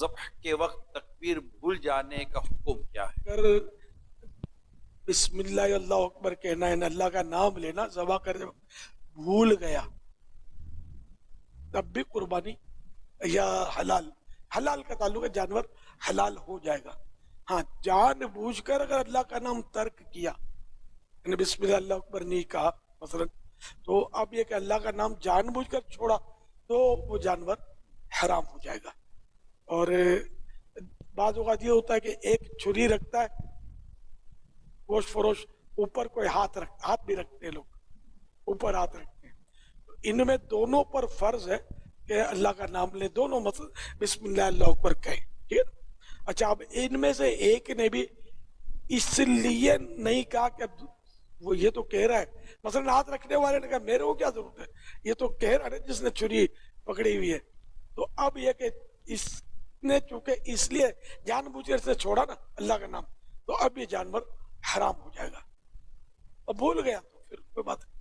ذبح کے وقت تکبیر بھول جانے کا حکم کیا ہے؟ اگر بسم اللہ اللہ اکبر کہنا ہے، اللہ کا نام لینا، ذبح کرتے وقت بھول گیا تب بھی قربانی یا حلال کا تعلق ہے، جانور حلال ہو جائے گا۔ ہاں، جان بوجھ کر اگر اللہ کا نام ترک کیا، یعنی بسم اللہ اللہ اکبر نہیں کہا مثلا، تو اب یہ کہ اللہ کا نام جان بوجھ کر چھوڑا تو وہ جانور حرام ہو جائے گا۔ اور بعض اوقات یہ ہوتا ہے کہ ایک چھری رکھتا ہے گوشت فروش، اوپر کوئی ہاتھ بھی رکھتے ہیں، لوگ اوپر ہاتھ رکھتے ہیں، تو ان میں دونوں پر فرض ہے کہ اللہ کا نام لے، دونوں بسم اللہ اللہ اکبر کہیں، ٹھیک ہے۔ اچھا، اب ان میں سے ایک نے بھی اس لیے نہیں کہا کہ اب وہ یہ تو کہہ رہا ہے، مثلا ہاتھ رکھنے والے نے کہا میرے کو کیا ضرورت ہے، یہ تو کہہ رہا ہے جس نے چھری پکڑی ہوئی ہے، تو اب یہ کہ اس نے چونکہ اس لیے جان بوجھ کر سے چھوڑا نا اللہ کا نام، تو اب یہ جانور حرام ہو جائے گا، اب بھول گیا تو پھر کوئی بات نہیں۔